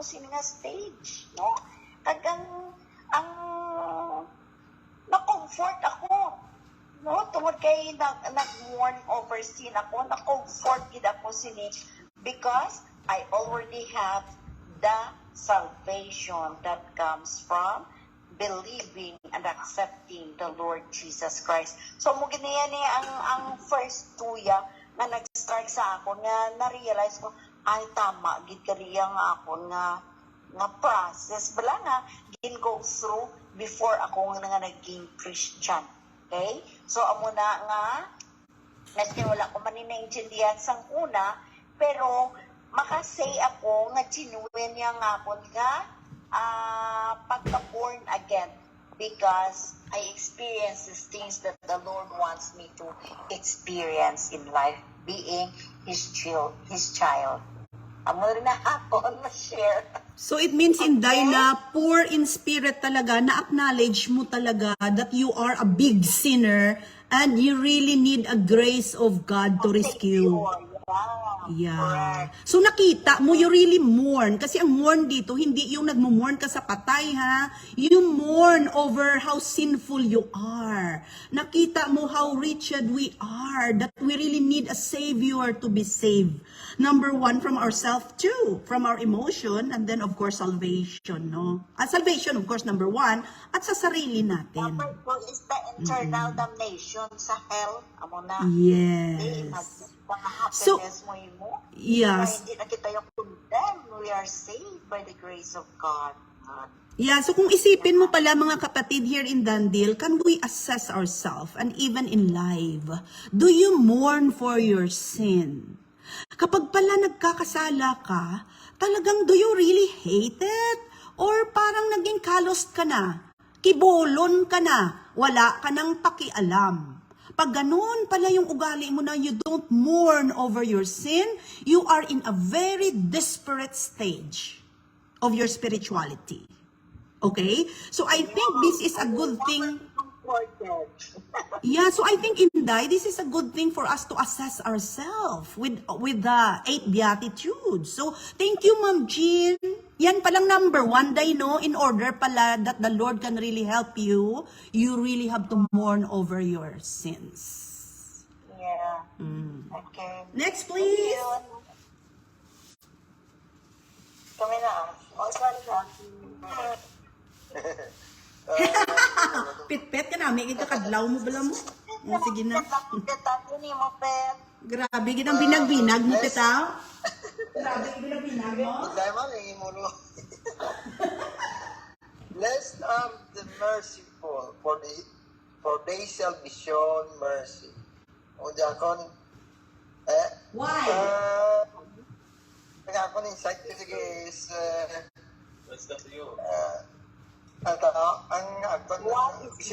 sini nga stage, no? Kagang ang na-comfort ako, no? Tungod kay nag-mourn over sin ako, na-comfort gid ako sini because I already have the salvation that comes from believing and accepting the Lord Jesus Christ. So mo giniya ni ang first tuya nga nag-start sa ako nga na-realize ko ay tama gid kariya nga ako nga process bala nga gin go through before ako nga naging Christian. Okay? So amo na nga maski wala ko man ninaintindihan sang una, pero makasay ako nga genuine yang ako nga pagka-born again because I experience these things that the Lord wants me to experience in life, being His child. Amo rin na ako ma-share. So it means, Inday, na poor in spirit talaga, na-acknowledge mo talaga that you are a big sinner and you really need a grace of God to rescue. Yeah. So nakita mo, you really mourn. Kasi ang mourn dito, hindi yung nagmo-mourn ka sa patay, ha? You mourn over how sinful you are. Nakita mo how wretched we are, that we really need a Savior to be saved. Number one, from ourselves too, from our emotion, and then of course salvation, no? At salvation, of course, number one, at sa sarili natin. Number two is the internal damnation sa hell. Amo na. Yes. So, yes. Hindi na kita yung condemn. We are saved by the grace of God. Yeah, so kung isipin mo pala mga kapatid here in Dandil, can we assess ourselves and even in life? Do you mourn for your sin? Kapag pala nagkakasala ka, talagang do you really hate it? Or parang naging kalost ka na? Kibolon ka na? Wala ka nang pakialam? Pag ganun pala yung ugali mo na you don't mourn over your sin, you are in a very desperate stage of your spirituality. Okay? So I think this is a good thing. Yeah, so I think, Inday, this is a good thing for us to assess ourselves with the 8 Beatitudes. So, thank you, Ma'am Jean. Yan palang number 1, Day, no? In order pala that the Lord can really help you, you really have to mourn over your sins. Yeah. Okay. Next, please. Kami na. Oh, sorry na. Pit-pit ka na, may ikakadlaw mo bala mo. O, sige na. Grabe, ginang binag-binag mo, Pitaw. Grabe, binag-binag mo. Blessed are the merciful, for they shall be shown mercy. O Diakon, Why? Nagkakon insight ko sige is, What's that to you? ang akon, it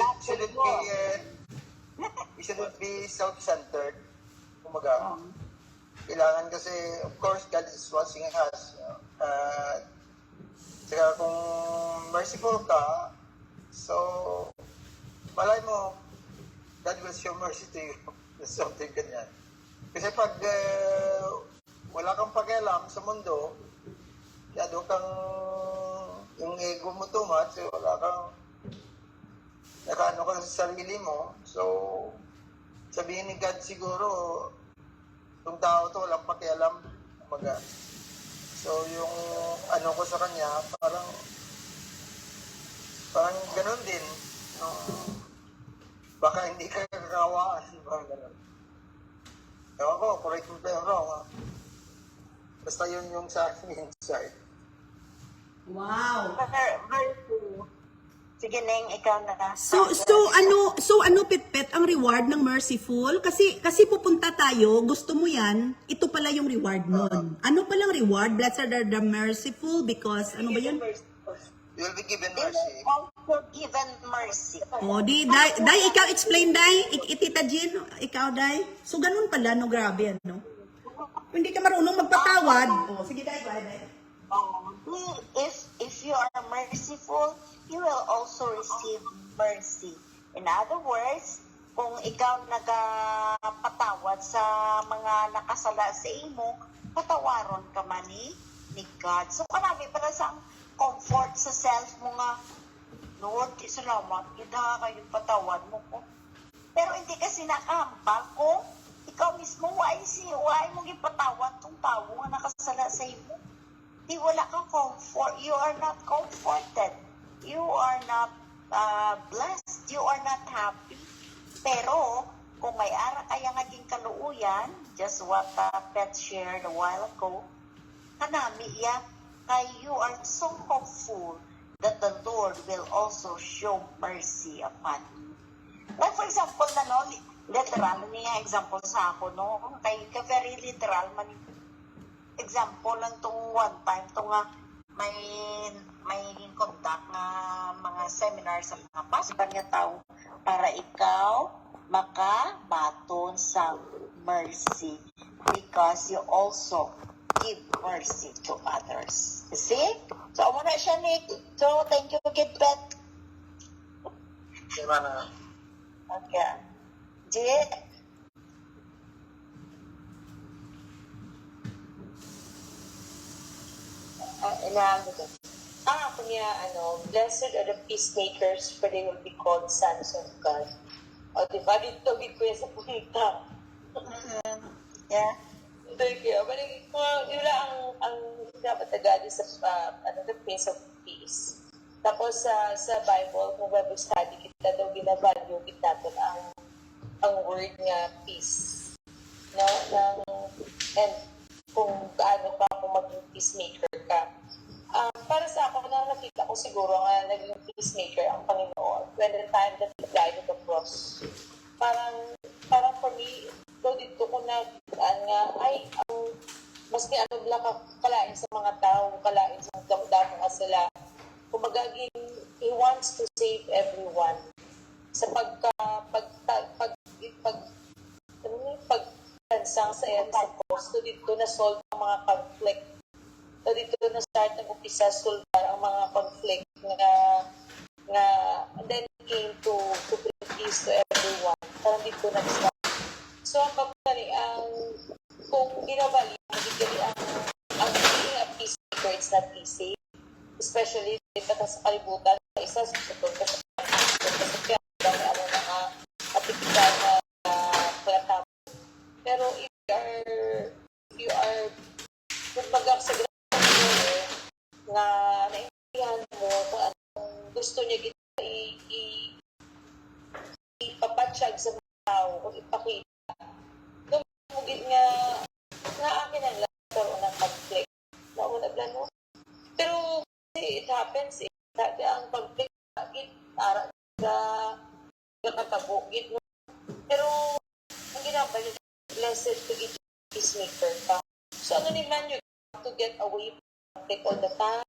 shouldn't be self-centered. Kumaga, kailangan kasi, of course, God is watching us. Saka kung merciful ka, so, malay mo, God will show mercy to you. Something ganyan. Kasi pag wala kang pakialam sa mundo, kaya doon kang yung ego mo too much, wala kang nakaano ka sa sarili mo. So, sabihin ni God siguro, itong tao to walang pakialam. Kumaga. So, yung ano ko sa kanya, parang ganun din. Baka hindi ka kakawaan. Parang ganun. Ewan ko, correct mo tayo wrong. Basta yun yung sa akin insight. Wow. Sige, Neng, ikaw na. So ano, Pit-Pit, ang reward ng merciful? Kasi pupunta tayo, gusto mo yan, ito pala yung reward nun. Ano palang reward? Blessed are the merciful because, ano ba yun? You will be given mercy. Also given mercy. O, Day, ikaw explain, Day. Itita Jean, ikaw, Day. So, ganun pala, no, grabe, ano? Kung hindi ka marunong magpatawad, o, sige, Day, Day. If you are merciful, you will also receive mercy. In other words, kung ikaw nagpatawad sa mga nakasala sa imo, patawaron ka man ni ni God. So kanami para sa comfort sa self mo nga, Lord, salamat, gidha kayo patawan mo ko. Pero hindi kasi nakahambal ko. Ikaw mismo, why mo gipatawan tong tao nga nakasala sa imo? Di wala ka comfort. You are not comforted. You are not blessed. You are not happy. Pero, kung may ara kaya naging kaluuyan, just what Pet shared a while ago, kanami ya, kay you are so hopeful that the Lord will also show mercy upon you. Like for example, literal, niya example sa ako, no? Kay very literal man. Example lang tong one time, tong may conduct nga mga seminar sa mga pastor nga tao para ikaw makabaton sa mercy because you also give mercy to others. You see? So, amo na siya, Nick. So, thank you, Kid Pet. Gimana? Okay. Jit? Ako niya, blessed are the peacemakers, for they will be called sons of God. O, diba? Dito, ko yan sa punta. Yeah. Thank you. But yun lang ang dapat agad sa the Prince of Peace. Tapos sa Bible, kung Bible study kita daw binavalue kita natin ang word nga peace. No? And kung gaano ka kung maging peacemaker ka. Para sa ako, nakita ko siguro nga naging peacemaker ang Panginoon when the time that He died on the cross. Parang for me, dito ko na nga, maski lang kalain sa mga tao, kalain sa damdamo nga sila. Kumagaging, He wants to save everyone. Sa pagtansang sa iyan sa cross, dito na solve ang mga conflict. Dito na start ng umpisa solvar ang mga conflict nga and then came to bring peace to everyone. Parang dito na-start. So, ang pagkari, kung ginawali, magigili ang being a peacemaker, it's not easy. Especially, dito sa kalibutan, isa sa support ka sa kaya dami ang mga atipikal na pagkatapos. Pero if you are kumbaga sa na naintindihan mo kung anong gusto niya ipapatyag sa mga tao o ipakita. Lumugit nga akin ang karoon ng conflict. Nauna mo. Pero it happens, ang conflict ara katagugit. Pero ang ginagawa niya, blessed to be peacemaker ka. So ano naman you have to get away from conflict all the time.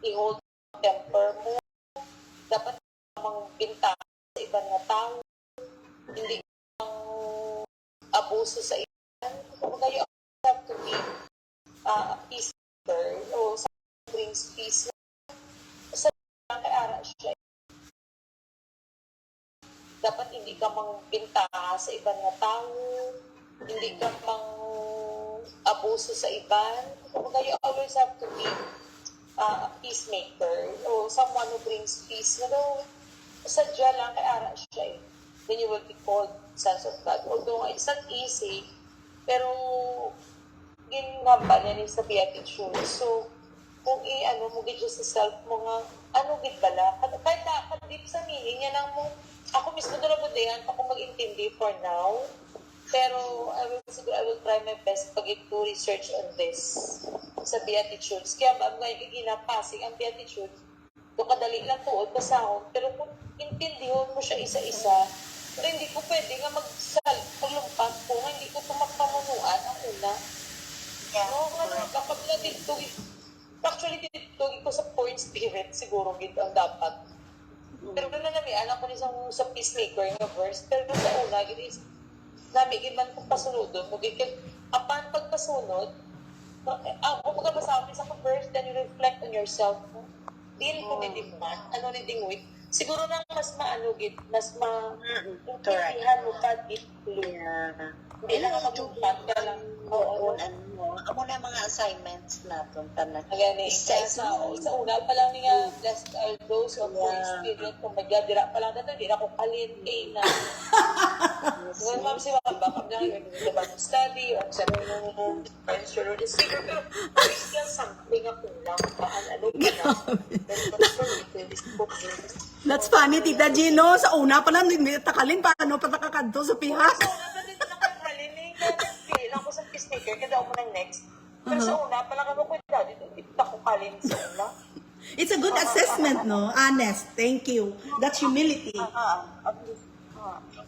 I-hold temper mo. Dapat namang binta sa ibang nga tao. Hindi kang abuso sa iban. Kung you have to be a peacemaker o someone brings peace. Sa kay ara siya. Dapat hindi ka mang binta sa ibang nga tao. Hindi ka mang abuso sa iban. Kung you always have to be a peacemaker o someone who brings peace. Pero sadya lang kay ara siya then you will be called sons of God. Although it's not easy, pero ginamba niya sa beatitude. So, kung mo gid sa self mo nga, gid bala? Kahit deep sa meaning, yan ang mo, ako mismo doon nabudayan, ako mag-intindi for now. Pero I will try my best to research on this sa Beatitudes. Kaya ngayon ginapasing ang Beatitudes, kung kadali lang tuod, basahon, pero kung intindihon mo siya isa-isa, pero hindi ko pwede nga paglumpat ko, hindi ko tumakpamunuan ang una. Yeah. No, kapag na dito, actually dito ko sa poor in spirit, siguro gito ang dapat. Pero na alam ko nisang sa peacemaker nga verse, pero sa una, namigin man kung pasunodon, apan pagpasunod, kung magkabasabi sa verse, then you reflect on yourself. Dili ko nidimman, ni dingwit. Siguro na mas mas intindihan mo pa deeply. Yeah. Hindi lang kapaglupat ka lang. Oo. amo na mga assignments natin tanan. Again, sa una pa lang niya, blessed are those of Holy Yeah. Spirit. Kung dira pa lang dito, di na ako kalin kay na. Ngayon, ma'am, si Ma'am, baka na yun, hindi na Bible study, or sa Friends, your Lord and Savior, pero there's still something na kulang. Baka ano pa na. That's funny, Tita Gino. Sa una pa lang, takalin, paano pa nakakadto sa pihak? So, naman dito nakakalinig na nag-feel ako sa sticker, kada ako ng next. Pero sa una, pa lang ako kwenta, dito ako kalin sa una. It's a good assessment, no? Honest. Thank you. That's humility.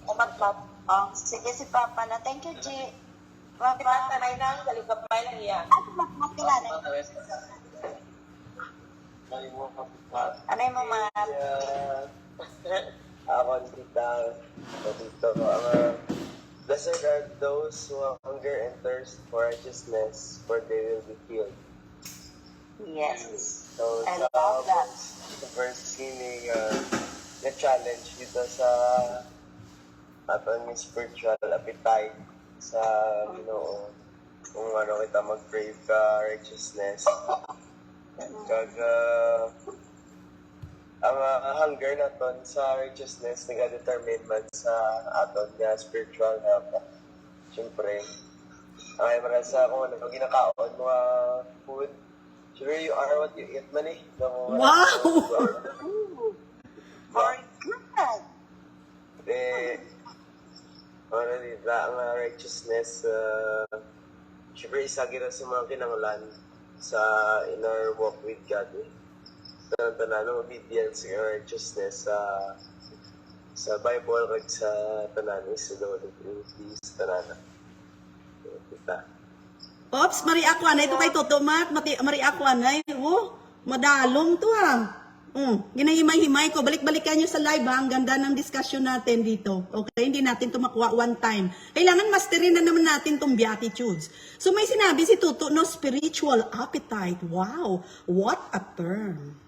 Umatmat. Sige si Papa na. Thank you, G. Papa, Papa. tanay na, galigapay lang yan. Ano matmat nila na? Ano yung mga Ako, tita, dito, blessed are those who hunger and thirst for righteousness, for they will be filled. yes. So, I love that. Sa first meaning, na-challenge dito sa ating spiritual appetite sa Ginoo. Kung ano kita mag-crave ka righteousness. Kag ang hunger naton sa righteousness nag-determine man sa aton nga spiritual health. Siyempre, ay para sa kung ano ginakaon mga food. Sure, you are what you eat man eh. Wow! Very good. Ano nila, ang righteousness, siyempre isa gira sa mga kinanglan sa inner walk with God. Tanan obedience and righteousness sa Bible kag sa tanan sa Lord sa tanan. Kita. Ops, Marie Aquana, ito kay Totomat, Marie Aquana, madalom to ginahimay-himay ko, balik-balikan nyo sa live ha, ang ganda ng discussion natin dito. Okay, hindi natin ito makuha one time. Kailangan masterin na naman natin itong Beatitudes. So may sinabi si Tuto, no, spiritual appetite. Wow, what a term.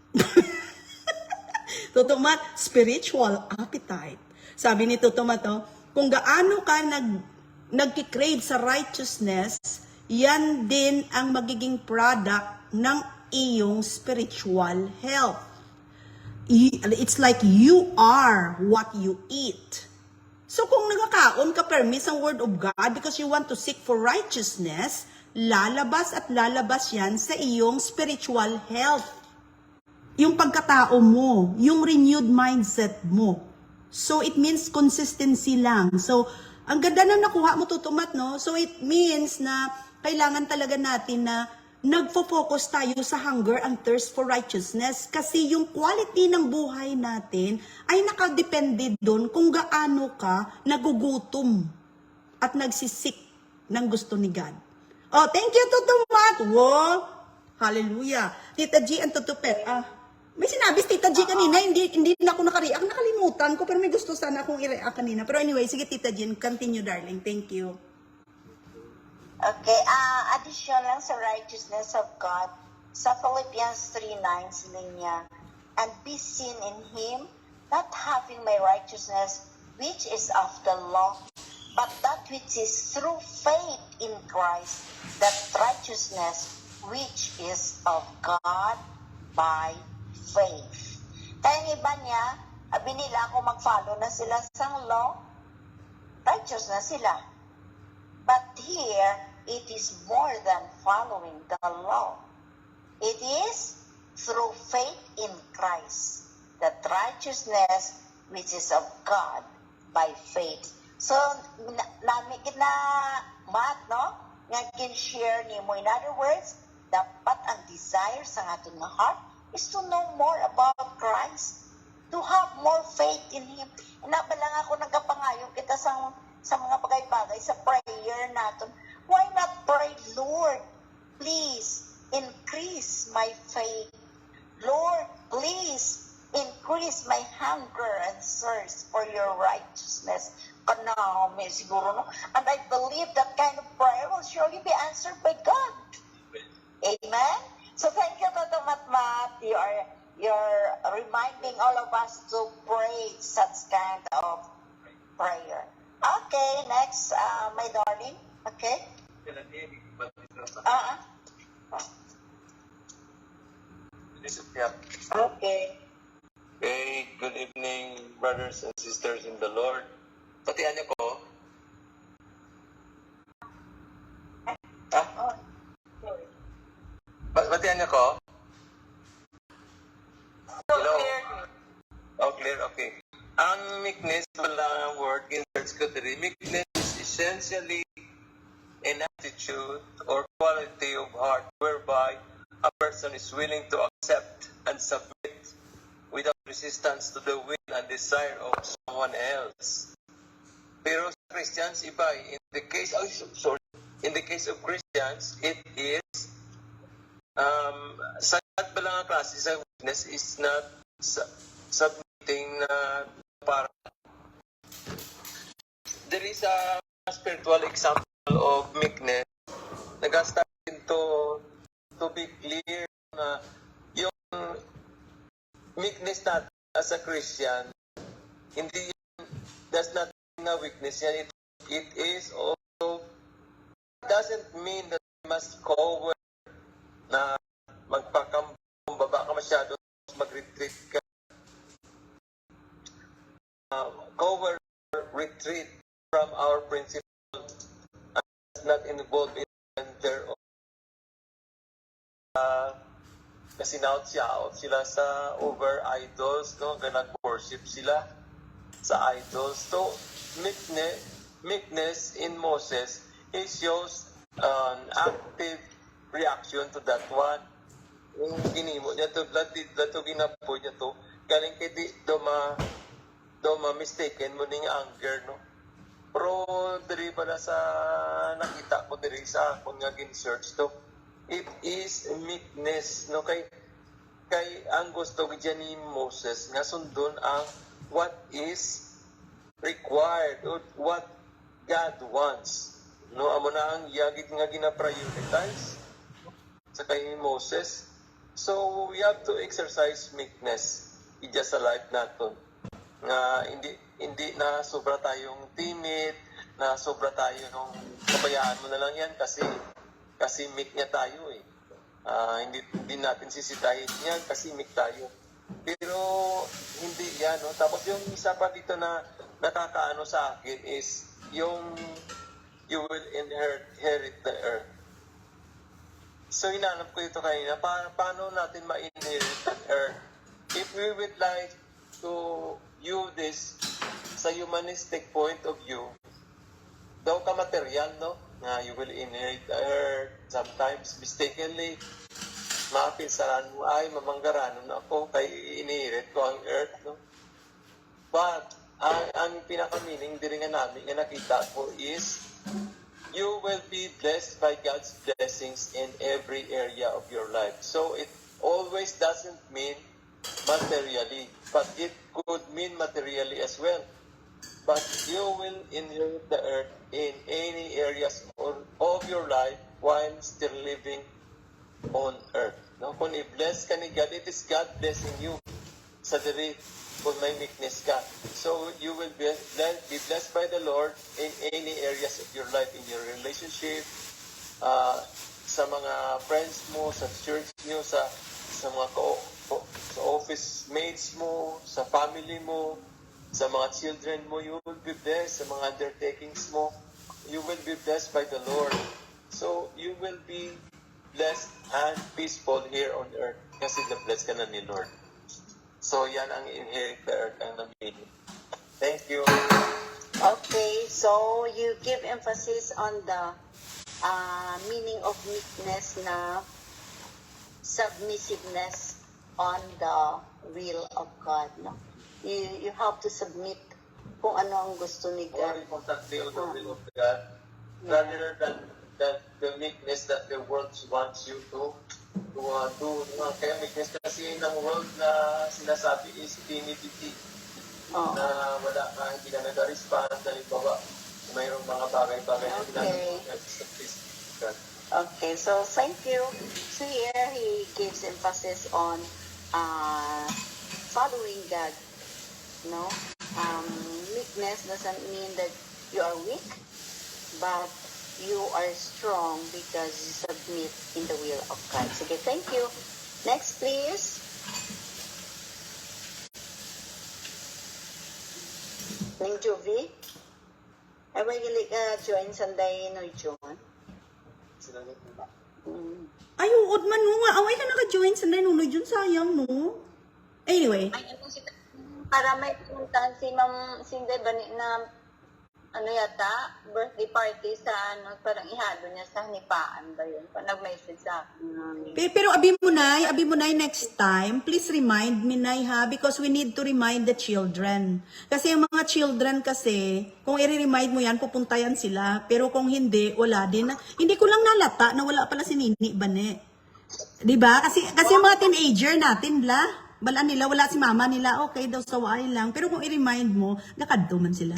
Tutumat, spiritual appetite. Sabi ni Tutumat, kung gaano ka nagkikrave sa righteousness, yan din ang magiging product ng iyong spiritual health. It's like you are what you eat. So kung nagkakaon ka permis ang word of God because you want to seek for righteousness, lalabas at lalabas yan sa iyong spiritual health. Yung pagkatao mo, yung renewed mindset mo. So it means consistency lang. So ang ganda na nakuha mo, Tutumat, no? So it means na kailangan talaga natin na nagfo-focus tayo sa hunger and thirst for righteousness kasi yung quality ng buhay natin ay nakadepende doon kung gaano ka nagugutom at nagsisik ng gusto ni God. Oh, thank you, Tutumat! Wow! Hallelujah! Tita G and Tutupet, may sinabi si Tita G kanina, hindi na ako naka-react. Nakalimutan ko, pero may gusto sana akong i-react kanina. Pero anyway, sige Tita G, continue darling. Thank you. Okay, addition lang sa righteousness of God, sa Philippians 3:9, sila niya, and be seen in Him, not having my righteousness, which is of the law, but that which is through faith in Christ, that righteousness which is of God by faith. Kaya ng iba niya, sabi nila kung mag-follow na sila sa law, righteous na sila. But here, it is more than following the law. It is through faith in Christ, that righteousness which is of God by faith. So, namigit na mat, no? Nga kin-share ni mo. In other words, dapat ang desire sa ating heart is to know more about Christ, to have more faith in Him. Inabalang ako nagkapangayon kita sa mga bagay-bagay, sa prayer natin. Why not pray, Lord, please increase my faith. Lord, please increase my hunger and thirst for your righteousness. Kanami siguro, no? And I believe that kind of prayer will surely be answered by God. Amen? So thank you, Toto Matmat. You're reminding all of us to pray such kind of prayer. Okay, next, my darling. Okay? Ah, Yeah. okay. Hey, good evening, brothers and sisters in the Lord. Patian niyo ko? Ah, Oh, sorry. Patian niyo ko? So Hello? clear. Oh, clear, okay. Ang meekness, wala word in Search ko diri. Meekness is essentially an attitude or quality of heart whereby a person is willing to accept and submit without resistance to the will and desire of someone else. Pero sa Christians, iba. In the case, in the case of Christians, it is sa lahat ba lang ang klase sa weakness is not submitting na para. There is a spiritual example of meekness. Nag-start to be clear na yung meekness natin as a Christian, hindi yan, that's not a weakness yan. It is also, doesn't mean that we must cover na magpakumbaba ka masyado, mag-retreat ka. Cover, retreat from our principle and does not involve in their own. Kasi out sila sa over idols, no? Nag-worship sila sa idols. So, meekness in Moses, he shows an active reaction to that one. Yung ginimo niya to, dato ginapo niya to, galing kay di, do mistaken mo ning anger, no? Pero, diri ba na sa nakita ko diri sa akong nga gin-search to, it is meekness, no? Kay ang gusto diyan ni Moses nga sundon ang what is required or what God wants, no? Amo na ang yagid nga gina-prioritize sa kay Moses. So we have to exercise meekness just sa life naton nga hindi na sobra tayong timid, na sobra tayo nung kabayaan mo na lang yan kasi meek niya tayo eh. Hindi natin sisitahin yan kasi meek tayo. Pero hindi yan, no? Tapos yung isa pa dito na nakakaano sa akin is yung you will inherit the earth. So hinanap ko ito kanina, paano natin ma-inherit the earth? If we would like to view this sa humanistic point of view, daw ka material, no? Nga you will inherit the earth. Sometimes, mistakenly, mapinsaran mo, ay, mamanggaranon ako, kay inherit ko ang earth, no? But, ang pinaka-meaning din nga namin, nga nakita ko is, you will be blessed by God's blessings in every area of your life. So, it always doesn't mean materially, but it could mean materially as well. But you will inherit the earth in any areas of your life while still living on earth. No? Kung i-bless ka ni God, it is God blessing you sa diri kung may meekness ka. So you will be blessed by the Lord in any areas of your life, in your relationship, sa mga friends mo, sa church nyo, sa mga sa office mates mo, sa family mo, sa mga children mo, you will be blessed. Sa mga undertakings mo, you will be blessed by the Lord. So, you will be blessed and peaceful here on earth kasi na-bless ka na ni Lord. So, yan ang inherit the earth ang nabili. Thank you. Okay, so you give emphasis on the meaning of meekness na submissiveness on the will of God, no? You have to submit kung ano ang gusto ni More God. importantly, on the will of God, rather than the meekness that the world wants you to do. Kaya meekness kasi ng world na sinasabi is timidity. Oh. Na wala ka, hindi ka nag-respond, halimbawa, mayroong mga bagay-bagay na Okay. ginagawa. Okay, so thank you. So here he gives emphasis on following God. No, meekness doesn't mean that you are weak, but you are strong because you submit in the will of God. Sige, thank you. Next, please. Ning Juvie. Ay, may gili ka join sanday no John. Ay, uod man mo nga. Away ka naka-join sa nanunoy dyan. Sayang, no? Anyway. Ay, ano si para may puntahan si Ma'am Cindy Bani na ano yata, birthday party sa ano, parang ihalo niya sa Hanipaan ba yun? Nag-message sa akin. Pero abi mo na next time, please remind me na ha, because we need to remind the children. Kasi yung mga children kasi, kung i-remind mo yan, pupunta yan sila. Pero kung hindi, wala din. Hindi ko lang nalata na wala pala si Nini Bane. Diba? Kasi yung mga teenager natin, bala nila, wala si mama nila, okay daw, saway lang. Pero kung i-remind mo, nakadto man sila.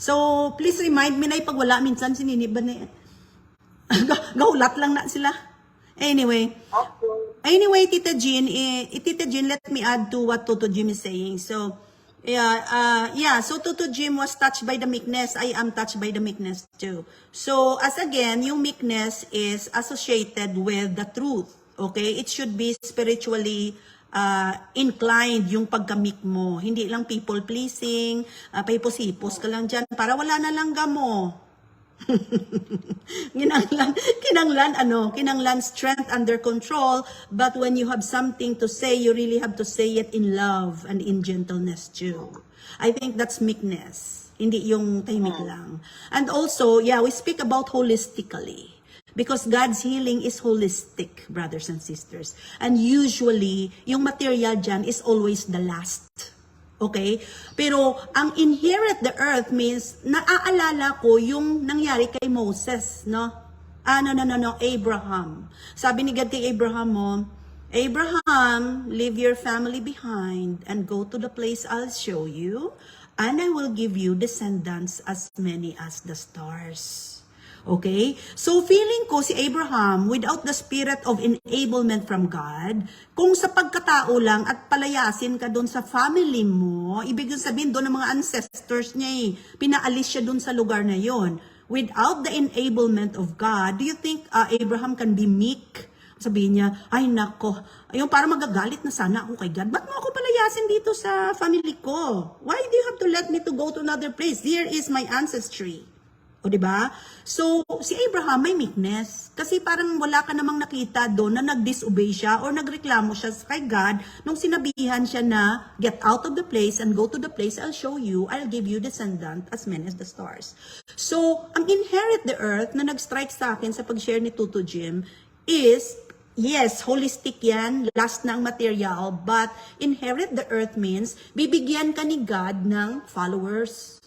So, please remind me na pag wala minsan si Nini Bane. Gaulat lang na sila. Anyway, Tita Jean, let me add to what Toto Jim is saying. So, so Toto Jim was touched by the meekness. I am touched by the meekness too. So, as again, yung meekness is associated with the truth. Okay? It should be spiritually inclined yung pagkamik mo. Hindi lang people pleasing, pahipos-hipos ka lang dyan para wala na lang gamo. kinanglan strength under control, but when you have something to say, you really have to say it in love and in gentleness too. I think that's meekness. Hindi yung tahimik lang. And also, we speak about holistically. Because God's healing is holistic, brothers and sisters. And usually, yung material dyan is always the last. Okay? Pero, ang inherit the earth means, naaalala ko yung nangyari kay Moses, no? Abraham. Sabi ni God kay Abraham, Abraham, leave your family behind and go to the place I'll show you, and I will give you descendants as many as the stars. Okay? So, feeling ko si Abraham, without the spirit of enablement from God, kung sa pagkatao lang at palayasin ka doon sa family mo, ibig sabihin doon ng mga ancestors niya pinaalis siya doon sa lugar na yon. Without the enablement of God, do you think Abraham can be meek? Sabihin niya, ay nako, ayun, para magagalit na sana ako kay God. Ba't mo ako palayasin dito sa family ko? Why do you have to let me to go to another place? Here is my ancestry. O, diba? So, si Abraham may meekness. Kasi parang wala ka namang nakita doon na nag-disobey siya or nagreklamo siya kay God nung sinabihan siya na, get out of the place and go to the place I'll show you, I'll give you descendant as many as the stars. So, ang inherit the earth na nag-strike sa akin sa pag-share ni Tuto Jim is, yes, holistic yan, last na ang material, but inherit the earth means, bibigyan ka ni God ng followers.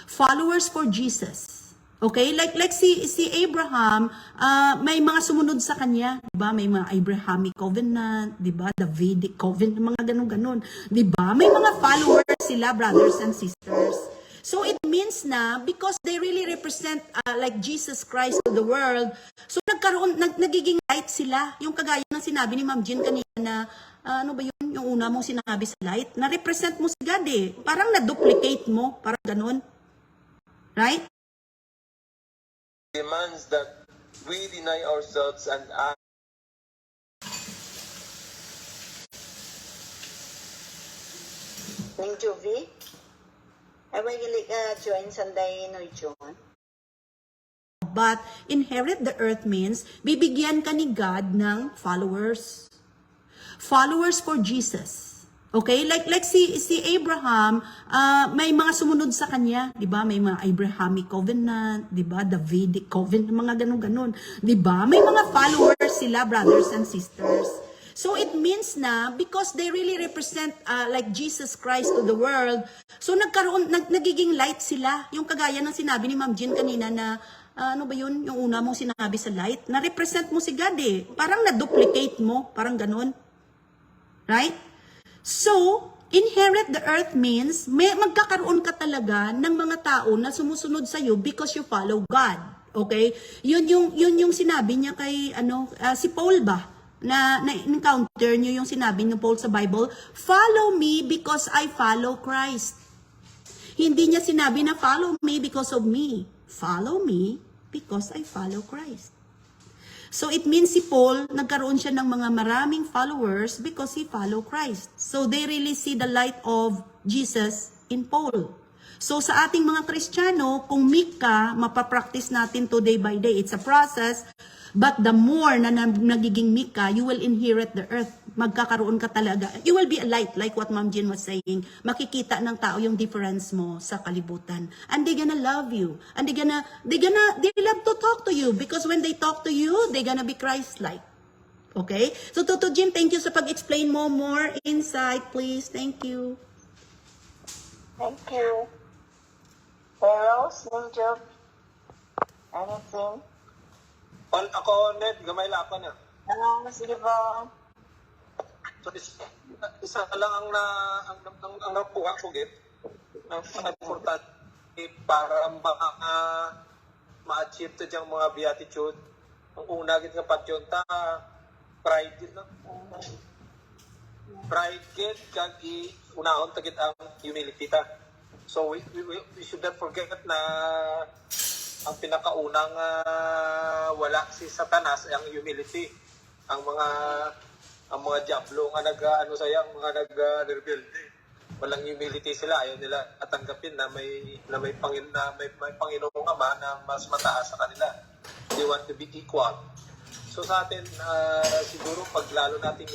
Followers for Jesus. Okay? Like si Abraham, may mga sumunod sa kanya, 'di ba? May mga Abrahamic covenant, 'di ba? Davidic covenant, mga ganun-ganun, 'di ba? May mga followers sila, brothers and sisters. So it means na because they really represent like Jesus Christ to the world. So nagiging light sila. Yung kagaya ng sinabi ni Ma'am Jean kanina na ano ba yun, yung una mong sinabi sa light, na-represent mo si God Parang na-duplicate mo, parang ganun. Right? Demands that we deny ourselves and act. Ning Juvie. Ay, may gili ka join sanday no John. But inherit the earth means, bibigyan ka ni God ng followers. Followers for Jesus. Okay? Like si Abraham, may mga sumunod sa kanya, 'di ba? May mga Abrahamic covenant, 'di ba? Davidic covenant, mga ganun-ganun, 'di ba? May mga followers sila, brothers and sisters. So it means na because they really represent like Jesus Christ to the world, so nagiging light sila. Yung kagaya ng sinabi ni Ma'am Jean kanina na ano ba yun, yung una mong sinabi sa light, na-represent mo si God Parang na-duplicate mo, parang ganun. Right? So, inherit the earth means, magkakaroon ka talaga ng mga tao na sumusunod sa iyo because you follow God. Okay? Yun yung sinabi niya kay si Paul ba? Na encounter niyo yung sinabi ni Paul sa Bible, follow me because I follow Christ. Hindi niya sinabi na follow me because of me. Follow me Because I follow Christ. So it means si Paul, nagkaroon siya ng mga maraming followers because he follow Christ. So they really see the light of Jesus in Paul. So sa ating mga Kristiyano, kung meek ka, mapapractice natin to day by day. It's a process, but the more na nagiging meek ka, you will inherit the earth. Magkakaroon ka talaga. You will be a light, like what Ma'am Jean was saying. Makikita ng tao yung difference mo sa kalibutan. And they gonna love you. And they love to talk to you. Because when they talk to you, they gonna be Christ-like. Okay? So Toto Jean, thank you sa pag-explain mo. More insight, please. Thank you. Thank you. Rose, Ninja, anything? Ako, Ned, gamay lang ako na. Sige po. So, isa lang ang nakuha ko, Git. Ang importante para ma-achieve to diyang mga beatitude. Ang una, Git, nga patyon ta, pride, Git, no? Pride, Git, kag unahon ta, Git, ang humility ta. So, we should not forget na ang pinakaunang wala si Satanas ay ang humility. Ang mga diablo nga ang mga nag-rebelde. Walang humility sila, ayaw nila at tanggapin na may Panginoong Ama na mas mataas sa kanila. They want to be equal. So sa atin siguro pag lalo natin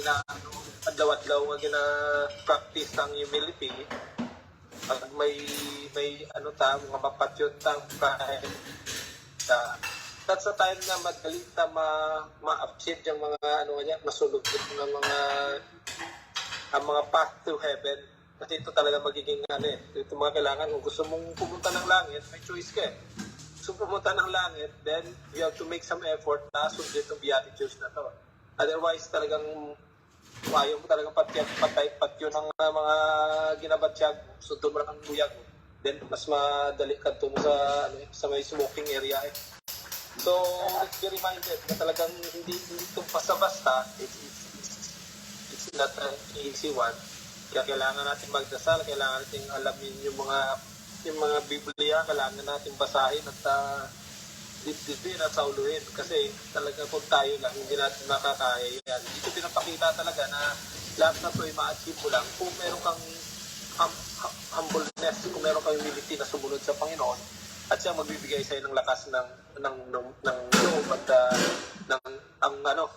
adlaw-adlaw nga gina-practice ang humility, pag may mga mapatyon tang pride, that's the time na madali ta ma-achieve yung mga masulog ng mga path to heaven. Kasi ito talaga magiging ito mga kailangan. Kung gusto mong pumunta ng langit, may choice ka. Gusto pumunta ng langit, then you have to make some effort na sundin ng beatitudes na to. Otherwise, talagang ayaw mo talagang patyo ng mga ginabatsyag, sundin mo lang ang buyag mo. Then, mas madali ka mo sa may smoking area. So, let's be reminded na talagang hindi ito basta-basta. It's not an easy one. Kaya kailangan natin magdasal, kailangan natin alamin yung mga Biblia, kailangan natin basahin at dibdibin at sauluhin. Kasi talaga kung tayo lang, hindi natin makakaya yan. Dito pinapakita talaga na lahat na ito ay ma-achieve mo lang kung meron kang humbleness, kung meron kang humility na sumunod sa Panginoon, at siya magbibigay sa'yo ng lakas ng loob at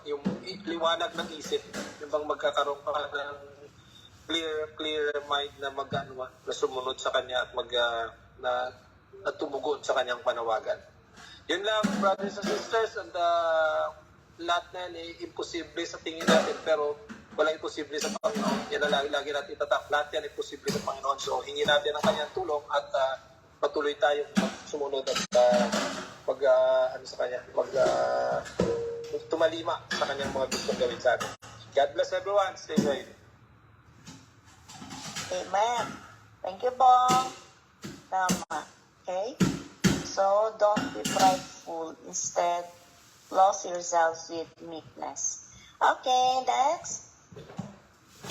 yung liwanag ng isip, yung bang magkakaroon ka ng clear mind na na sumunod sa kanya at tumugon sa kanyang panawagan. Yun lang, brothers and sisters, and lahat na yan imposible sa tingin natin, pero walang imposible sa Panginoon. Yan na lagi natin itatak. Lahat yan imposible sa Panginoon. So, hingin natin ang kanyang tulong at patuloy tayong sumunod at tumalima sa kanyang mga gustong gawin sa atin. God bless everyone. Stay safe. Amen. Thank you, Bong. Tama. Okay? So, don't be prideful. Instead, clothe yourselves with meekness. Okay, next.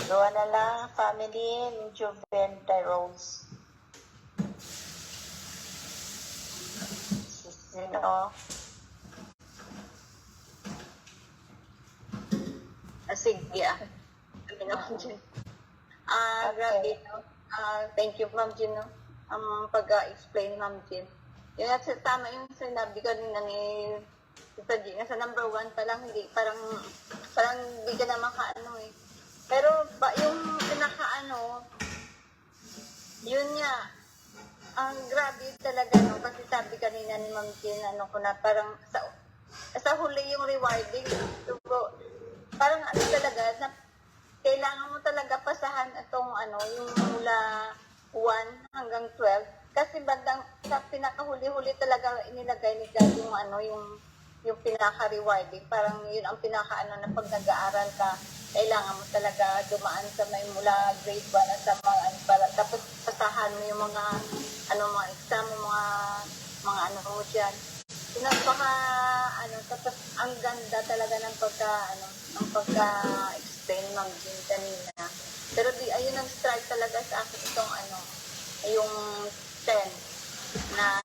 Doon na lang, family, Juven Rose. Sino? Sige, Ma'am Jean. Grabe, no? Thank you, Ma'am Jean, no? Pag-explain, Ma'am Jean. Yung tama yung sinabi kanina ni Tita Jean, sa number 1 pa lang, parang hindi ka na makaano eh. Pero yung yun nga, ang grabe talaga, no? Kasi sabi kanina ni Ma'am Jean, parang sa huli yung rewarding. So, parang talaga, na kailangan mo talaga pasahan itong yung mula 1 hanggang 12. Kasi bandang sa pinakahuli-huli talaga inilagay ni God yung pinaka-rewarding. Parang yun ang na pag nag-aaral ka, kailangan mo talaga dumaan sa may mula grade 1 at sa mga tapos pasahan mo yung mga mga exam, mga mo dyan. Tapos ang ganda talaga ng pagka-explain ng Jean kanina. Pero ayun ang strike talaga sa akin itong yung 10 na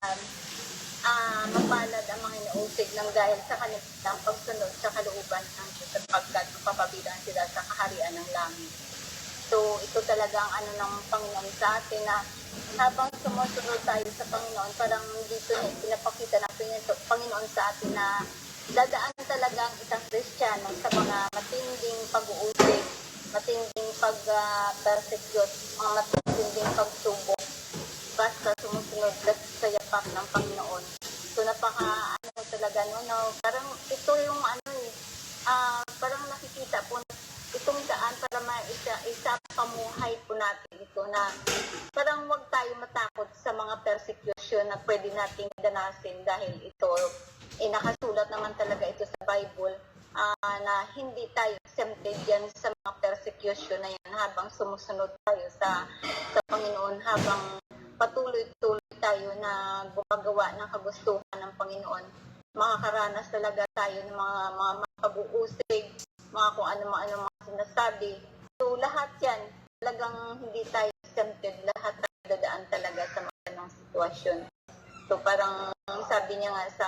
mapalad ang mga inuusig ng dahil sa kanilang pagsunod sa kalooban ng Diyos sapagkat mapapabilang sila sa kaharian ng langit. So, ito talaga ang ano ng Panginoon sa atin na habang sumusunod tayo sa Panginoon, parang dito na pinapakita ng Panginoon sa atin na dadaan talaga ang isang Kristiyano sa mga matinding pag-uusig, matinding pag-persecute, mga matinding pagsubok, basta sumusunod sa yapak ng Panginoon. So, talaga, no? Parang ito yung parang nakikita po itong daan para isa pamuhay po natin ito na parang huwag tayo matakot sa mga persecution na pwede nating danasin dahil ito nakasulat naman talaga ito sa Bible na hindi tayo exempted yan sa mga persecution na yan habang sumusunod tayo sa Panginoon, habang patuloy-tuloy tayo na gumagawa ng kagustuhan ng Panginoon. Makakaranas talaga tayo ng mga pag-uusig, mga kung ano-ano mga sinasabi. So lahat yan, talagang hindi tayo exempted, lahat tayo dadaan talaga sa mga ganong sitwasyon. So parang sabi niya nga sa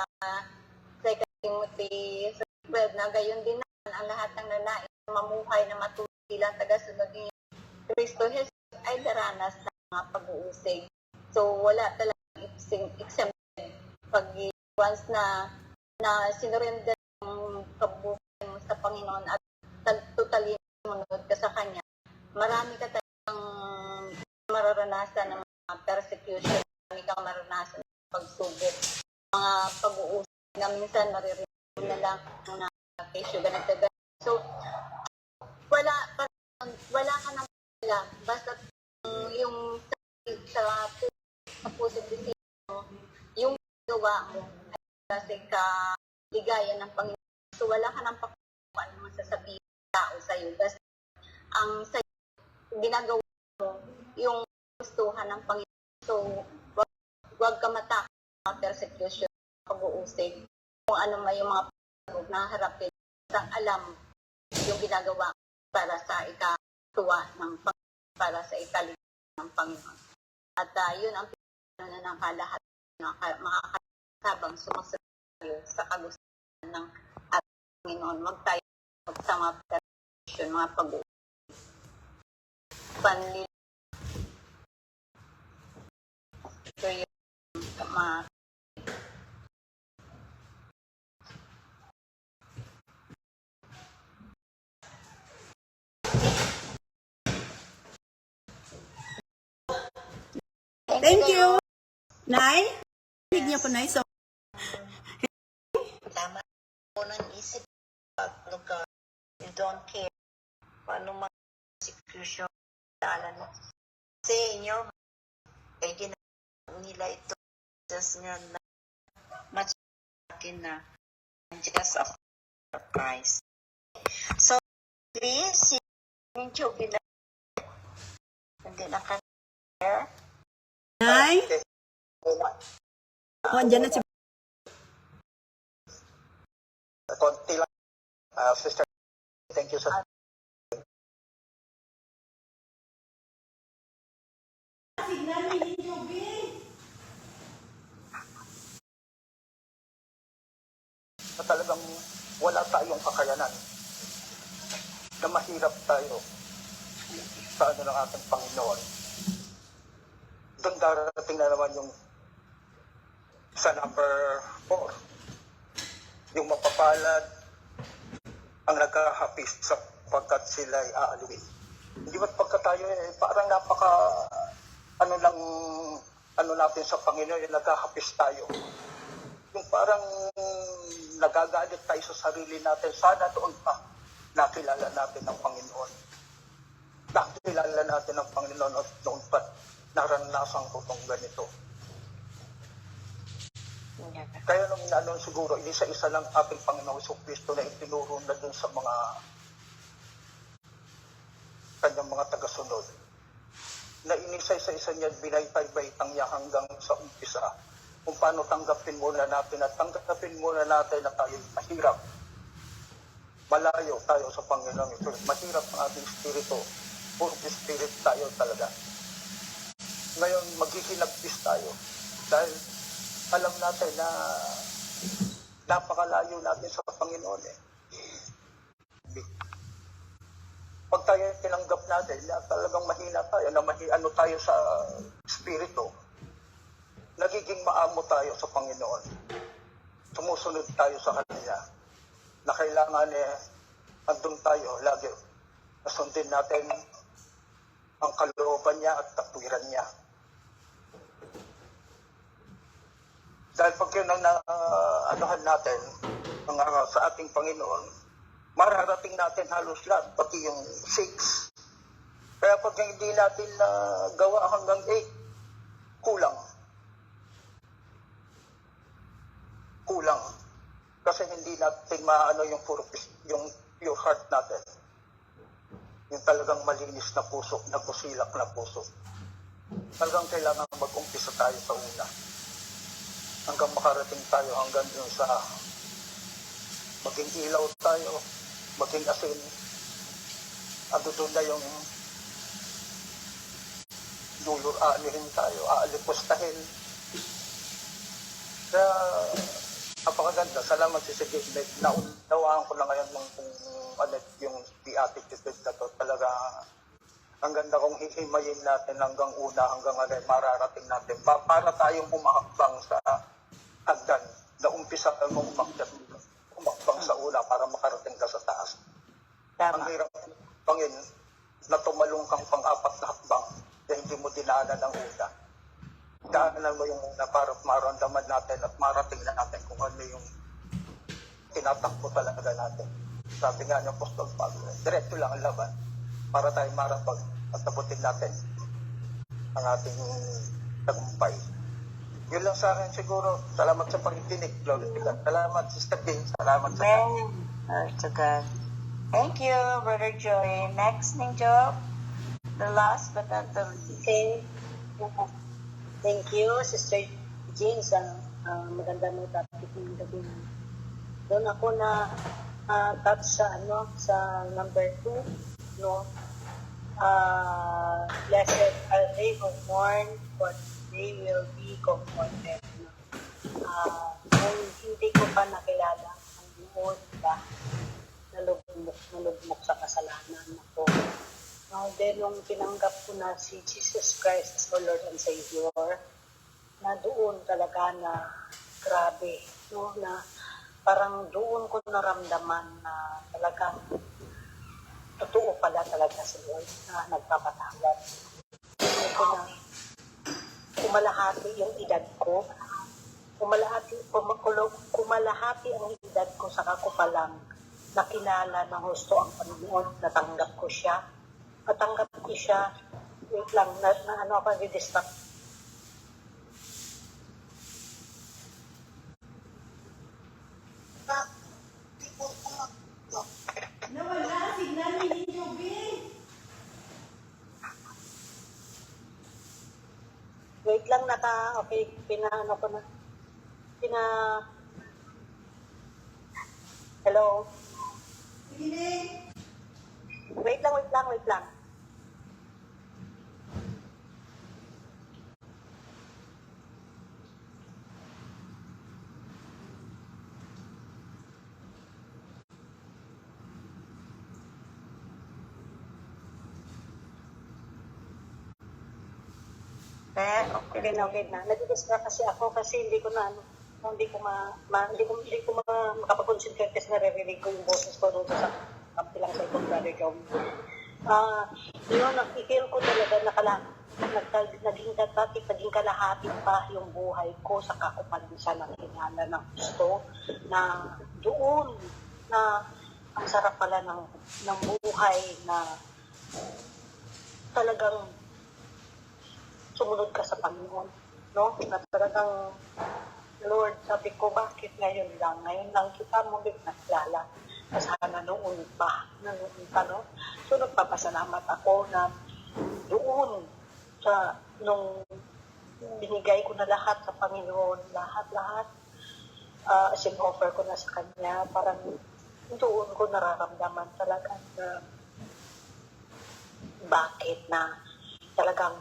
2 Timothy 12 na gayon din naman ang lahat ng nanais na mamuhay na matuloy bilang tagasunod ni Kristo Jesus ay daranas ng mga pag-uusig. So wala talagang exempted pag once na sinurrender yung kabuhay mo sa Panginoon at totally sumunod ka sa Kanya, marami ka talagang mararanasan ng mga persecution, marami kang mararanasan ng pagsubok, mga pag-uusig na minsan maririnig na lang na kesyo ganito. So, wala ka nang wala. Basta yung sa puso mo, yung gawa mo ay kasi kaligaya ng Panginoon. So, wala ka nang pakuha ng masasabihin ng tao sa'yo. Basta ang sa'yo, ginagawa mo, yung gustuhan ng Panginoon. So, wag ka matakot sa persecution, pag-uusig, kung ano may yung mga pag na harapin, sa alam yung ginagawa para sa ikatuwa ng Panginoon, para sa ikaligaya ng Panginoon. At yun ang pinag ng kalahat na makakasabang sumasunod tayo sa kagustuhan ng ating Panginoon. Wag tayo sa mga persecution, mga pag-uusig. Panlil ito yung mga Thank you. Nay? Hinig niya po, Nay. So, Tama mo ng isip pag lugar, you don't care paano mga persecution daanan mo. Kasi in your mind, ay ginagawa nila ito just nga na much akin na just of Christ. So, please, yung jubilant, hindi na ka-share. Nay? O, andyan na si... Konti lang. Sister, thank you sa... Na talagang wala tayong kakayanan na mahirap tayo sa ano ng ating Panginoon. Doon darating na naman yung sa number 4. Yung mapapalad ang nagkahapis sapagkat sila ay aalawin. Hindi ba't pagka tayo parang napaka ano natin sa Panginoon, yung nagkahapis tayo. Yung parang nagagalit tayo sa sarili natin. Sana doon pa nakilala natin ang Panginoon. Nakilala natin ang Panginoon at doon pa naranasan ko itong ganito. Kaya nung siguro, isa-isa lang ating Panginoong Kristo na itinuro na dun sa mga kanyang mga tagasunod. Na inisa-isa niya, binaytay-baytang niya hanggang sa umpisa. Kung paano tanggapin muna natin at tanggapin muna natin na tayo mahirap. Malayo tayo sa Panginoong ito. Mahirap ang ating spirito. Puro spirit tayo talaga. Ngayon, maghihinagpis tayo. Dahil alam natin na napakalayo natin sa Panginoon eh. Pag tayo tinanggap natin na talagang mahina tayo, na ano tayo sa spirito, nagiging maamo tayo sa Panginoon. Sumusunod tayo sa Kanya. Na kailangan andun tayo lagi. Nasundin natin ang kalooban niya at katwiran niya. Dahil pag yun ang anuhan natin sa ating Panginoon, mararating natin halos lahat, pati yung 6. Kaya pag hindi natin gawa hanggang 8, kulang. Kulang. Kasi hindi natin maano yung pure heart natin. Yung talagang malinis na puso, nabusilak na puso. Talagang kailangan mag-umpisa tayo sa una. Hanggang makarating tayo hanggang dun sa maging ilaw tayo, maging asin. Ando doon na yung lulur-aanihin tayo, aalipustahin. Kaya napakaganda. Salamat si Sige. Naunawaan ko na ngayon yung beatitude na to. Talaga ang ganda kong hihimayin natin hanggang una, hanggang mararating natin. Para tayong umahakbang sa hagdan na umpisa mong umakbang sa una para makarating ka sa taas. Ang hirap, Pangin, na tumalong kang pang-apat na hakbang na hindi mo dinaanan ang una. Daanan mo yung una para maramdaman natin at marating na natin kung ano yung tinatakbo talaga natin. Sabi nga ng Apostol Pablo, diretso lang ang laban para tayo marapag at nabutin natin ang ating tagumpay. Yun lang sa akin siguro. Salamat sa pakikinig. Glory to God. Salamat, Sister Dean. Salamat sa Amen. Glory to God. Thank you, Brother Joy. Next, Ning Job. The last but not the least. Okay. Thank you, Sister Jean, sa maganda mo topic ng gabi. Doon ako na touch sa sa number 2, no? Blessed are they who mourn, for they will be comforted. Kung hindi ko pa nakilala ang Lord ba, nalugmok sa kasalanan ako. Then nung tinanggap ko na si Jesus Christ as our Lord and Savior, na doon talaga na grabe, no? Na parang doon ko naramdaman na talagang totoo pala talaga si Lord na nagpapatawad. Hindi ko na kumalahati yung edad ko. Kumalahati ang edad ko sa kakupalang nakilala ng husto ang Panginoon, natanggap ko siya. Wait lang, ako, distract. Nawala, signal ni Joby. Wait lang, okay, hello? Sige. Wait lang. Okay na. Nag-distract kasi ako kasi hindi ko makapag-concentrate kasi naririnig ko yung boses ko doon sa kapilang sa ibang brother John. Yun, nakikil ko talaga naging kalahati pa yung buhay ko sa kakupansa ng hinala ng gusto na doon na ang sarap pala ng buhay na talagang sumunod ka sa Panginoon, no? Na talagang, Lord, sabi ko, bakit ngayon lang kita mo nakilala. Sana noon pa, no? So, nagpapasalamat ako na doon nung binigay ko na lahat sa Panginoon, lahat, sin-offer ko na sa Kanya, parang doon ko nararamdaman talaga na bakit na talagang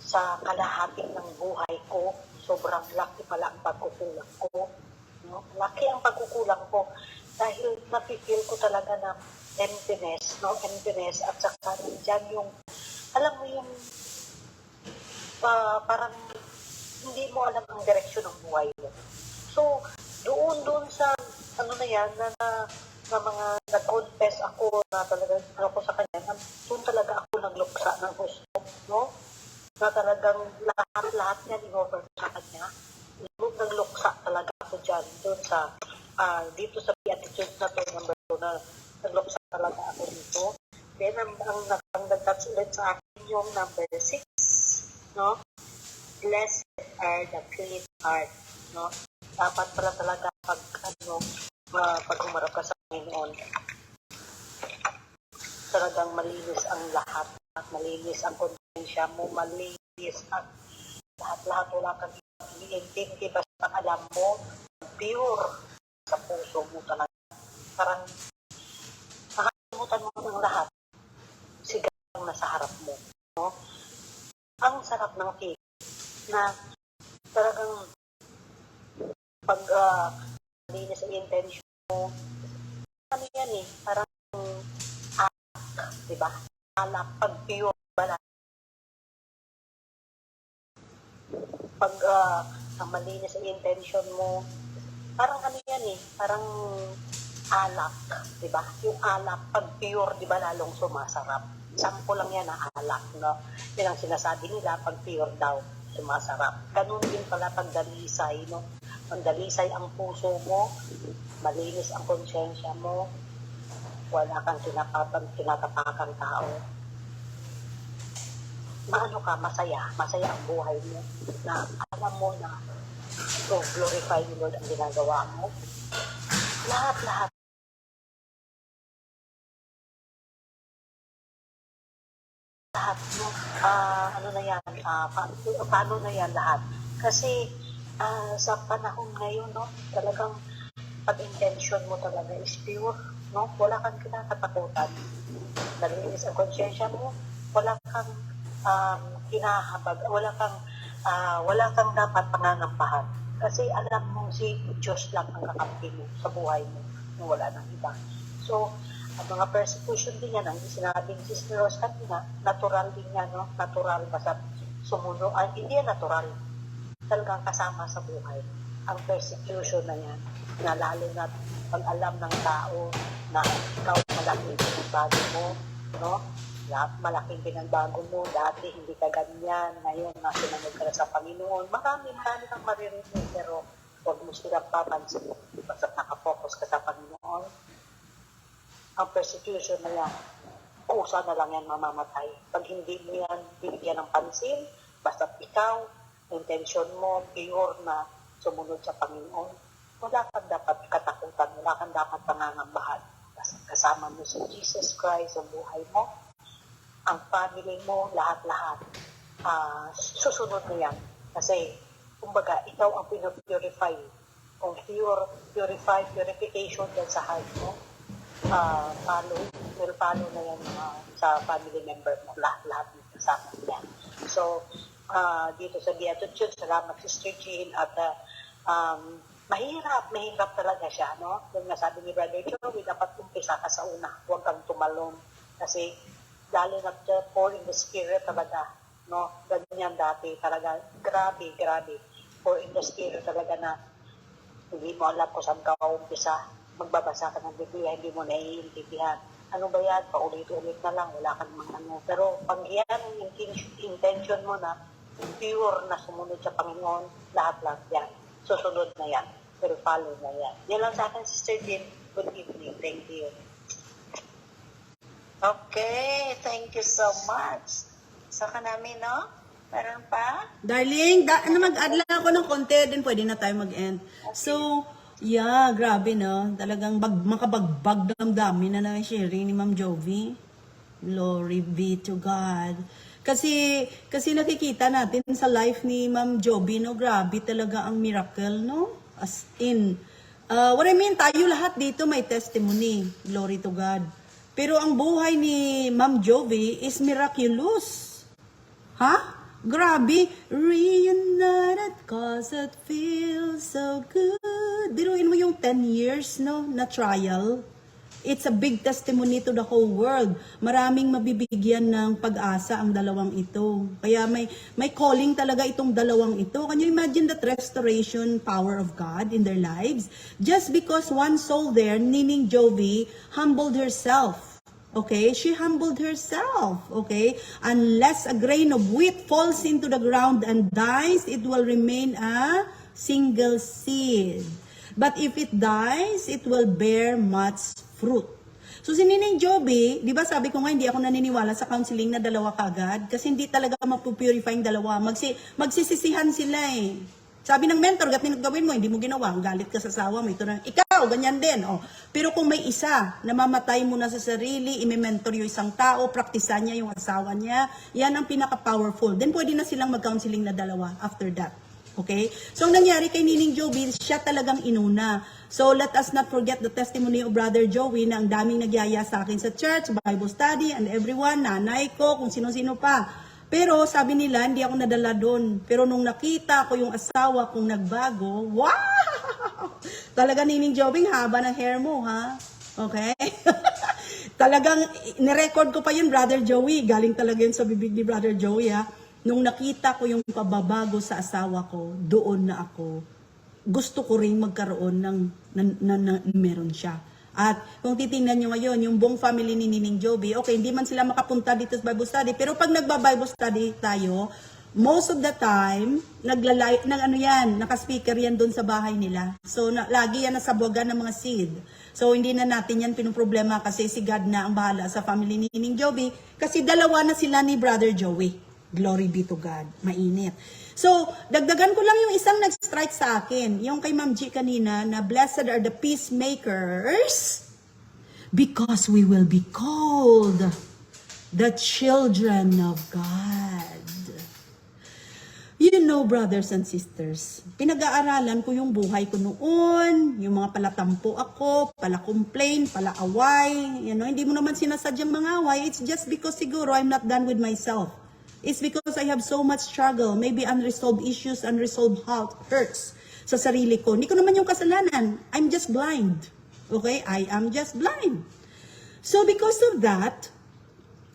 sa kalahati ng buhay ko, sobrang laki pala ang pagkukulang ko. No? Laki ang pagkukulang ko dahil napipil ko talaga ng emptiness, no? Emptiness at saka nandyan yung, alam mo yung parang hindi mo alam ang direksyon ng buhay mo. So, doon sa ano na yan, na mga nag-confess ako na talagang ano ko sa kanya, doon talaga ako nagluksa ng gusto, no? Na talagang lahat yan in-offer ko sa kanya. Nagluksa talaga ako dyan, doon sa, dito sa Beatitude na to, number 2, na nagluksa talaga ako dito. Then, ang nag-touch ulit sa akin yung number 6, no? Blessed are the clean heart, no? Dapat pala talaga pag humarap ka sa Panginoon, talagang malinis ang lahat, at malinis ang konsensya mo, malinis ang lahat, wala kang iintindi, basta alam mo, pure sa puso mo talaga. Parang nakalimutan mo ng lahat, sigang nasa harap mo, no? Ang sarap ng cake na talagang pag malinis ang intention mo, ano yan eh, parang alak, diba? Alak, pag pure, wala. Pag malinis ang intention mo, parang ano yan eh, parang alak, diba? Yung alak, pag pure, diba, lalong sumasarap. Sampo lang yan na alak, no? Yan ang sinasabi nila, pag pure daw, sumasarap. Ganun din pala pag dalisay, no? Pag dalisay ang puso mo, malinis ang konsensya mo, wala kang tinatapakang tao. Maano ka, masaya ang buhay mo, na alam mo na to glorify the Lord ang ginagawa mo. Lahat. No? Ano na yan, paano na yan lahat? Kasi sa panahon ngayon, no, talagang pag-intention mo talaga is pure, no? Wala kang kinakatakutan. Nalinis ang konsyensya mo, wala kang kinahabag, wala kang dapat pangangampahan. Kasi alam mo si Diyos lang ang kakampi mo sa buhay mo, wala nang iba. So, ang mga persecution din yan, ang sinabing Sister Rose kanina, natural din yan, no? Natural, basta sumuno, hindi yan natural. Talagang kasama sa buhay. Ang persecution na yan, na lalo na pag alam ng tao na ikaw malaking pinagbago mo, no? Malaking pinagbago mo, dati hindi ka ganyan, ngayon na sinanod ka sa Panginoon, marami kang maririnig, pero huwag mo silang papansin, basta nakapokus ka sa Panginoon. Ang persecution na yan, kusa na lang yan mamamatay. Pag hindi mo yan bibigyan ng pansin, basta ikaw, intention mo, pure na sumunod sa Panginoon, wala kang dapat katakutan, wala kang dapat pangangambahan. Basta kasama mo si Jesus Christ sa buhay mo, ang family mo, lahat-lahat, susunod na yan. Kasi, kumbaga, ikaw ang pinapurify. Kung purification yan sa heart mo, follow na yan sa family member mo, lahat ng kasama yan. So, dito sa Beatitude, salamat Sister Jean, at mahirap talaga siya, no? Yung nasabi ni Brother Joey, dapat umpisa ka sa una, huwag kang tumalon, kasi lalo na pour in the spirit talaga, no? Ganyan dati talaga, grabe, pour in the spirit talaga na hindi mo alam kung saan ka umpisa, magbabasa ka ng Biblia, hindi mo naiintindihan. Ano ba yan? Paulit-ulit na lang, wala ka namang ano. Pero pag yan ang intention mo na pure na sumunod sa Panginoon, lahat yan. Susunod na yan. Will follow na yan. Yan lang sa akin, Sister Jean. Good evening. Thank you. Okay, thank you so much. Saka namin, no? Meron pa? Darling, mag-add lang ako ng konti, din pwede na tayo mag-end. Okay. So, yeah, grabe no. Talagang makabagbag damdamin na naman sharing ni Ma'am Jovi. Glory be to God. Kasi nakikita natin sa life ni Ma'am Jovi, no, grabe talaga ang miracle, no? As in, what I mean, tayo lahat dito may testimony. Glory to God. Pero ang buhay ni Ma'am Jovi is miraculous. Ha? Grabe, reunited cause it feels so good. Biruin mo yung 10 years, no, na trial. It's a big testimony to the whole world. Maraming mabibigyan ng pag-asa ang dalawang ito. Kaya may calling talaga itong dalawang ito. Can you imagine that restoration power of God in their lives? Just because one soul there, Nining Jovi, humbled herself. Okay? She humbled herself. Okay? Unless a grain of wheat falls into the ground and dies, it will remain a single seed. But if it dies, it will bear much fruit. So si Nining Jovi, di ba sabi ko nga hindi ako naniniwala sa counseling na dalawa kagad kasi hindi talaga mapupurify yung dalawa. Magsisisihan sila eh. Sabi ng mentor, gawin mo, hindi mo ginawa, galit ka sa asawa mo, ito na, ikaw, ganyan din. Oh. Pero kung may isa, namamatay mo na sa sarili, ime-mentor yung isang tao, praktisan niya yung asawa niya, yan ang pinaka-powerful. Then pwede na silang mag-counseling na dalawa after that. Okay? So, ang nangyari kay Nining Jovi, siya talagang inuna. So, let us not forget the testimony of Brother Joey na ang daming nagyaya sa akin sa church, Bible study, and everyone, nanay ko, kung sino-sino pa. Pero, sabi nila, hindi ako nadala doon. Pero nung nakita ko yung asawa kong nagbago, wow! Talaga, Nining Joey, haba ng hair mo, ha? Okay? Talagang, nirecord ko pa yun, Brother Joey. Galing talaga yun sa bibig ni Brother Joey, ha? Nung nakita ko yung pababago sa asawa ko, doon na ako, gusto ko rin magkaroon ng meron siya. At kung titingnan nyo ngayon, yung buong family ni Nining Jovi, okay, hindi man sila makapunta dito sa Bible study, pero pag nagba-Bible study tayo, most of the time, naka-speaker yan doon sa bahay nila. So, lagi yan nasabugan ng mga seed. So, hindi na natin yan pinuproblema kasi si God na ang bahala sa family ni Nining Jovi, kasi dalawa na sila ni Brother Joey. Glory be to God. Mainit. So, dagdagan ko lang yung isang nag-strike sa akin. Yung kay Ma'am G kanina na blessed are the peacemakers because we will be called the children of God. You know, brothers and sisters, pinag-aaralan ko yung buhay ko noon, yung mga palatampo ako, pala-complain, pala-away, hindi mo naman sinasadyang mga away, it's just because siguro I'm not done with myself. It's because I have so much struggle, maybe unresolved issues, unresolved hurts sa sarili ko. Hindi ko naman yung kasalanan. I'm just blind. Okay? I am just blind. So because of that,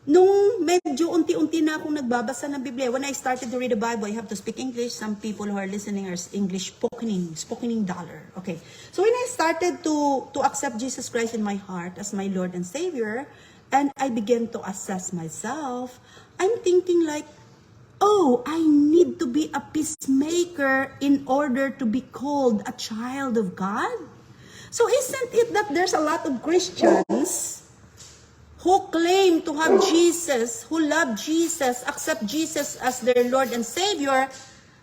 nung medyo unti-unti na akong nagbabasa ng Biblia, when I started to read the Bible, I have to speak English. Some people who are listening are English spokening dollar. Okay. So when I started to accept Jesus Christ in my heart as my Lord and Savior, and I began to assess myself, I'm thinking like, oh, I need to be a peacemaker in order to be called a child of God? So isn't it that there's a lot of Christians who claim to have Jesus, who love Jesus, accept Jesus as their Lord and Savior,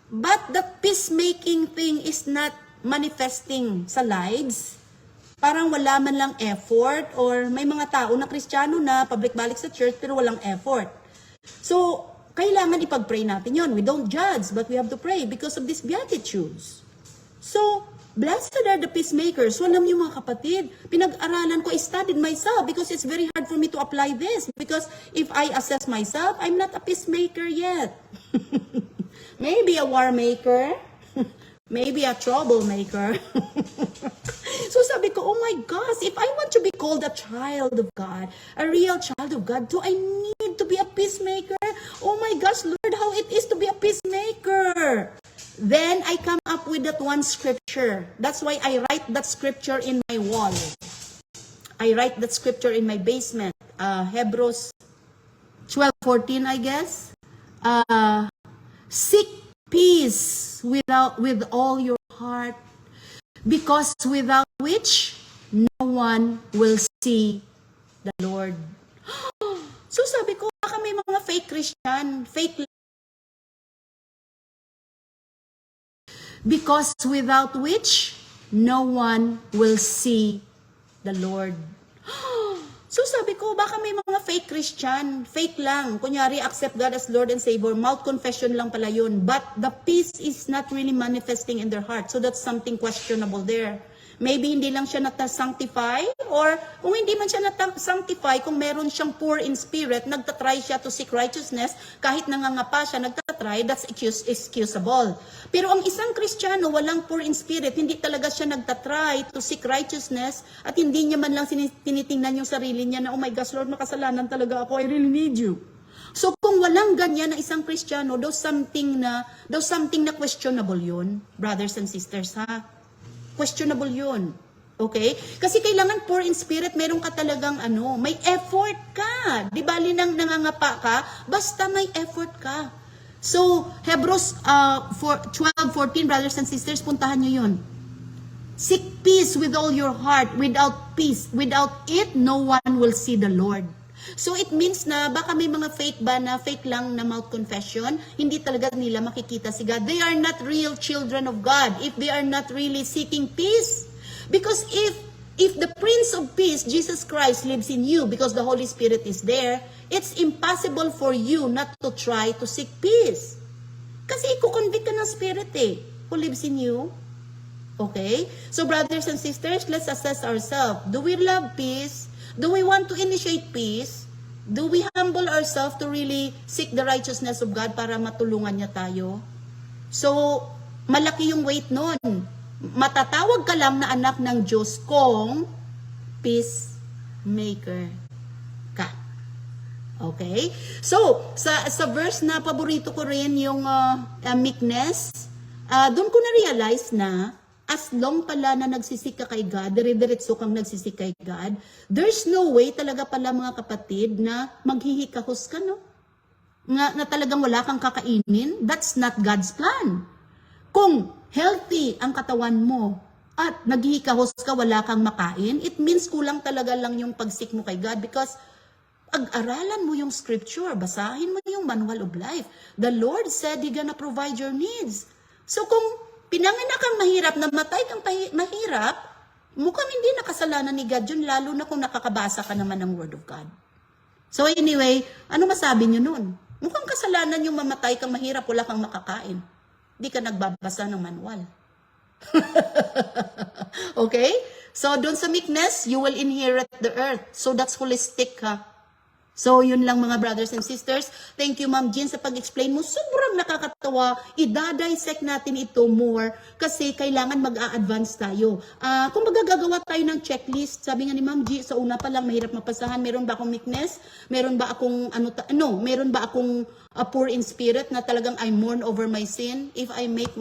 but the peacemaking thing is not manifesting sa lives? Parang wala man lang effort, or may mga tao na Kristiyano na pabalik-balik sa church pero walang effort. So, kailangan ipag-pray natin yon. We don't judge, but we have to pray because of these beatitudes. So, blessed are the peacemakers. So, alam niyo mga kapatid, pinag-aralan ko, I studied myself because it's very hard for me to apply this. Because if I assess myself, I'm not a peacemaker yet. Maybe a war maker. Maybe a troublemaker. So sabi ko, oh my gosh, if I want to be called a child of God, a real child of God, do I need to be a peacemaker? Oh my gosh, Lord, how it is to be a peacemaker. Then I come up with that one scripture. That's why I write that scripture in my wall. I write that scripture in my basement. Hebrews 12:14, I guess. Seek peace with all your heart, because without which no one will see the Lord. So sabi ko, baka may mga fake Christian, fake, because without which no one will see the Lord. So sabi ko, baka may mga fake Christian, fake lang. Kunyari, accept God as Lord and Savior, mouth confession lang pala yun. But the peace is not really manifesting in their heart. So that's something questionable there. maybe hindi lang siya nata-sanctify, or kung hindi man siya nata-sanctify, kung meron siyang poor in spirit, nagtatry siya to seek righteousness, kahit nangangapa siya, nagtatry, that's excusable. Pero ang isang Kristiyano, walang poor in spirit, hindi talaga siya nagtatry to seek righteousness, at hindi niya man lang tinitingnan yung sarili niya na, oh my gosh, Lord, makasalanan talaga ako, I really need you. So kung walang ganyan na isang Kristiyano, there's something na questionable yun, brothers and sisters, ha? Questionable yun. Okay? Kasi kailangan poor in spirit, meron ka talagang may effort ka. Di bali nang nangangapa ka, basta may effort ka. So, Hebrews 12:14, brothers and sisters, puntahan nyo yun. Seek peace with all your heart. Without peace, without it, no one will see the Lord. So it means na baka may mga fake lang na mouth confession, hindi talaga nila makikita si God. They are not real children of God if they are not really seeking peace. Because if the Prince of Peace, Jesus Christ, lives in you because the Holy Spirit is there, it's impossible for you not to try to seek peace. Kasi ikukonvict ka ng Spirit who lives in you. Okay? So brothers and sisters, let's assess ourselves. Do we love peace? Do we want to initiate peace? Do we humble ourselves to really seek the righteousness of God para matulungan niya tayo? So, malaki yung weight nun. Matatawag ka lang na anak ng Diyos kung peacemaker ka. Okay? So, sa verse na paborito ko rin yung meekness, doon ko na-realize na as long pala na nagsisik ka kay God, dire-diretso kang nagsisik kay God, there's no way talaga pala mga kapatid na maghihikahos ka, no? Na talagang wala kang kakainin. That's not God's plan. Kung healthy ang katawan mo at naghihikahos ka, wala kang makain, it means kulang talaga lang yung pagsik mo kay God because pag-aralan mo yung scripture, basahin mo yung manual of life. The Lord said He gonna provide your needs. So kung pinanganak kang mahirap, namatay kang mahirap, mukhang hindi nakasalanan ni God yun, lalo na kung nakakabasa ka naman ng Word of God. So anyway, ano masabi nyo nun? Mukhang kasalanan yung mamatay kang mahirap, wala kang makakain. Hindi ka nagbabasa ng manual. Okay? So doon sa meekness, you will inherit the earth. So that's holistic, ha? So, yun lang mga brothers and sisters. Thank you, Ma'am Jean, sa pag-explain mo. Sobrang nakakatawa. Ida-dissect natin ito more kasi kailangan mag-a-advance tayo. Kung magagagawa tayo ng checklist, sabi nga ni Ma'am Jean, sa una pa lang, mahirap mapasahan. Meron ba akong meekness? Meron ba akong, meron ba akong poor in spirit na talagang I mourn over my sin? If I make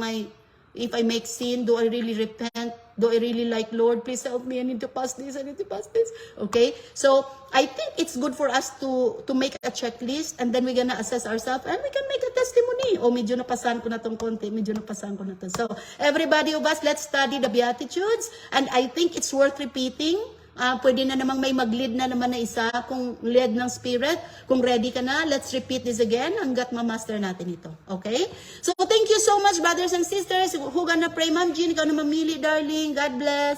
sin, do I really repent? Do I really like, Lord, please help me, I need to pass this, I need to pass this. Okay? So, I think it's good for us to make a checklist and then we're gonna assess ourselves and we can make a testimony. Oh, medyo napasahan ko na tong konti, medyo napasahan ko na to. So, everybody of us, let's study the Beatitudes and I think it's worth repeating. Pwede na namang may mag-lead na naman na isa kung led ng Spirit. Kung ready ka na, let's repeat this again hanggat ma-master natin ito. Okay? So, thank you so much, brothers and sisters. Who gonna pray? Ma'am Jean, ikaw na mamili, darling. God bless.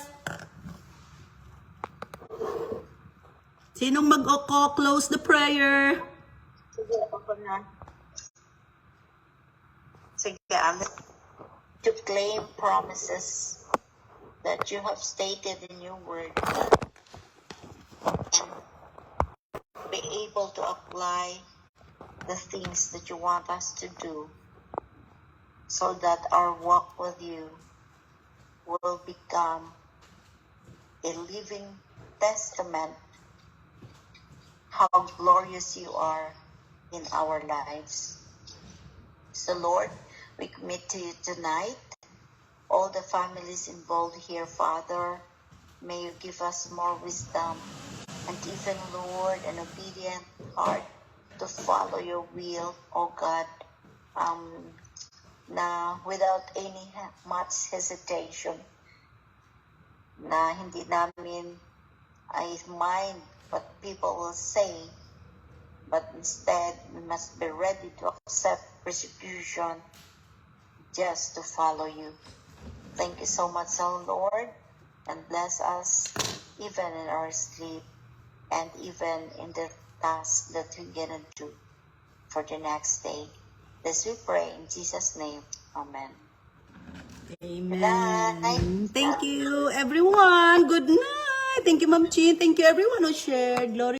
Sinong mag-close the prayer? Sige, ako na. Sige, to claim promises that you have stated in your word and be able to apply the things that you want us to do so that our walk with you will become a living testament how glorious you are in our lives. So Lord, we commit to you tonight all the families involved here, Father. May you give us more wisdom and even, Lord, an obedient heart to follow your will, O God, na without any much hesitation, na hindi namin I mind what people will say, but instead we must be ready to accept persecution just to follow you. Thank you so much, O Lord, and bless us even in our sleep and even in the task that we're gonna do for the next day. This we pray in Jesus' name. Amen. Amen. Thank you, everyone. Good night. Thank you, Ma'am Chin. Thank you, everyone who shared. Glory